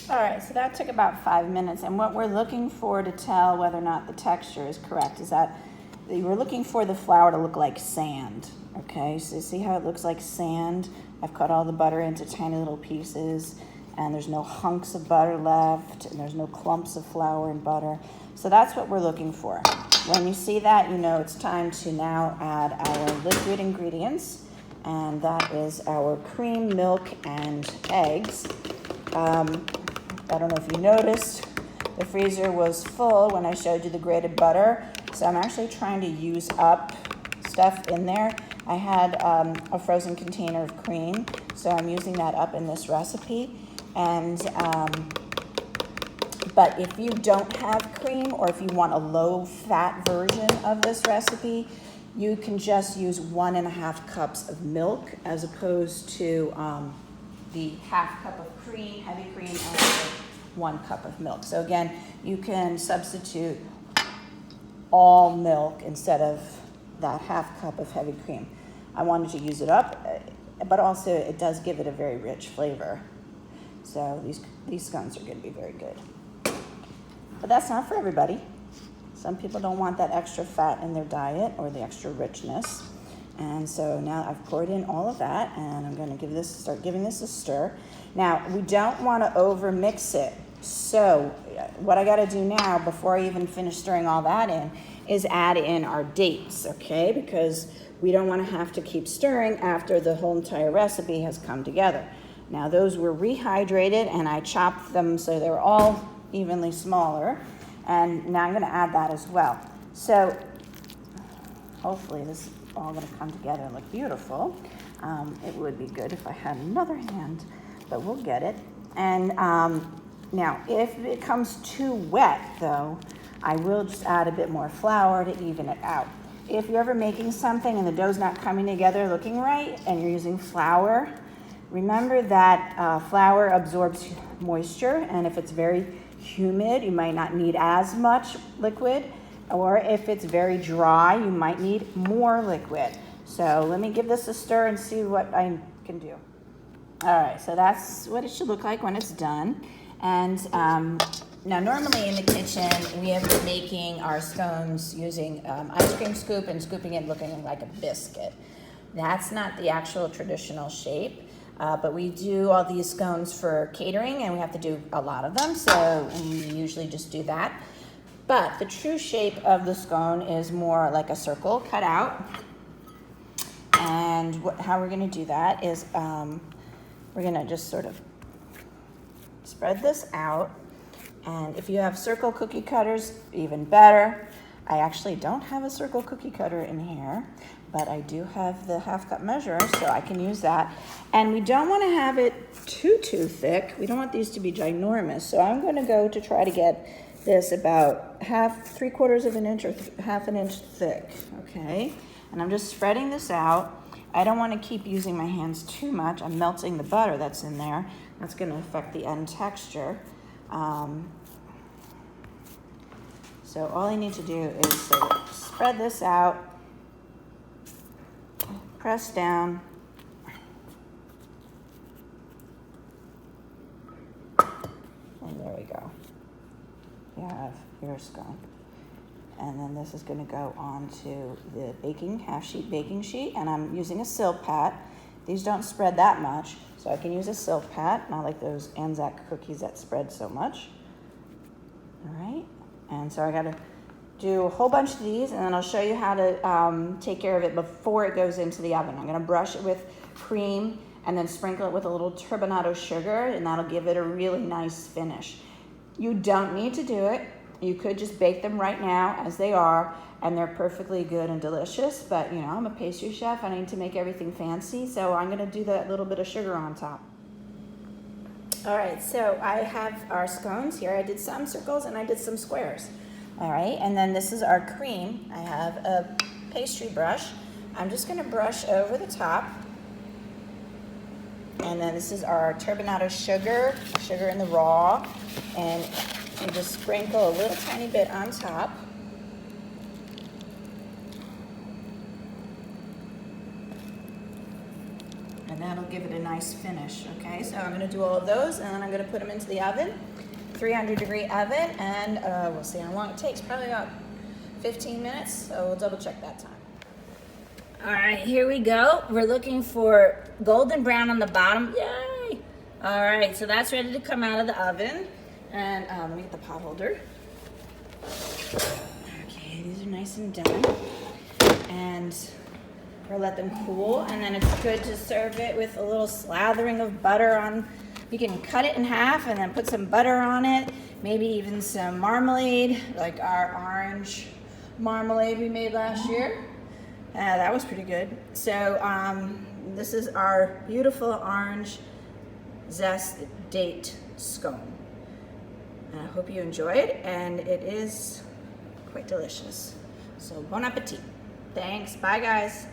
All right, so that took about 5 minutes, and what we're looking for to tell whether or not the texture is correct is that we're looking for the flour to look like sand, okay? So see how it looks like sand? I've cut all the butter into tiny little pieces, and there's no hunks of butter left, and there's no clumps of flour and butter. So that's what we're looking for. When you see that, you know it's time to now add our liquid ingredients, and that is our cream, milk, and eggs. I don't know if you noticed, the freezer was full when I showed you the grated butter, so I'm actually trying to use up stuff in there. I had a frozen container of cream, so I'm using that up in this recipe. And but if you don't have cream, or if you want a low-fat version of this recipe, you can just use 1.5 cups of milk as opposed to the 1/2 cup of cream, heavy cream, and 1 cup of milk. So again, you can substitute all milk instead of that 1/2 cup of heavy cream. I wanted to use it up, but also it does give it a very rich flavor. So these scones are going to be very good. But that's not for everybody. Some people don't want that extra fat in their diet or the extra richness. And so now I've poured in all of that, and I'm going to start giving this a stir. Now, we don't want to over mix it. So what I got to do now, before I even finish stirring all that in, is add in our dates, okay? Because we don't want to have to keep stirring after the whole entire recipe has come together. Now, those were rehydrated, and I chopped them so they were all evenly smaller. And now I'm going to add that as well. So hopefully this is all going to come together and look beautiful. It would be good if I had another hand, but we'll get it. And now, if it comes too wet, though, I will just add a bit more flour to even it out. If you're ever making something and the dough's not coming together looking right, and you're using flour, remember that flour absorbs moisture, and if it's very humid, you might not need as much liquid, or if it's very dry, you might need more liquid. So let me give this a stir and see what I can do. All right, so that's what it should look like when it's done. And now normally in the kitchen, we have been making our scones using ice cream scoop and scooping it looking like a biscuit. That's not the actual traditional shape. But we do all these scones for catering, and we have to do a lot of them, so we usually just do that. But the true shape of the scone is more like a circle cut out. And how we're going to do that is we're going to just sort of spread this out. And if you have circle cookie cutters, even better. I actually don't have a circle cookie cutter in here, but I do have the 1/2 cup measure, so I can use that. And we don't want to have it too thick. We don't want these to be ginormous. So I'm going to go to try to get this about 3/4 of an inch or 1/2 inch thick, okay? And I'm just spreading this out. I don't want to keep using my hands too much. I'm melting the butter that's in there. That's going to affect the end texture. So all I need to do is sort of spread this out, press down, and there we go. You have your scone. And then this is going to go onto the half-sheet baking sheet, and I'm using a silk pat. These don't spread that much, so I can use a silk pat, not like those Anzac cookies that spread so much. All right, and so I got to do a whole bunch of these, and then I'll show you how to take care of it before it goes into the oven. I'm going to brush it with cream and then sprinkle it with a little turbinado sugar, and that'll give it a really nice finish. You don't need to do it. You could just bake them right now as they are, and they're perfectly good and delicious. But, you know, I'm a pastry chef. I need to make everything fancy, so I'm going to do that little bit of sugar on top. All right, so I have our scones here. I did some circles and I did some squares. All right, and then this is our cream. I have a pastry brush. I'm just going to brush over the top. And then this is our turbinado sugar in the raw. And you just sprinkle a little tiny bit on top. and that'll give it a nice finish, okay? So I'm gonna do all of those, and then I'm gonna put them into the oven, 300-degree oven, and we'll see how long it takes, probably about 15 minutes, so we'll double check that time. All right, here we go. We're looking for golden brown on the bottom, yay! All right, so that's ready to come out of the oven, and let me get the pot holder. Okay, these are nice and done, and we'll let them cool, and then it's good to serve it with a little slathering of butter on. You can cut it in half and then put some butter on it, maybe even some marmalade, like our orange marmalade we made last year. That was pretty good. So this is our beautiful orange zest date scone. And I hope you enjoy it, and it is quite delicious. So bon appetit. Thanks, bye guys.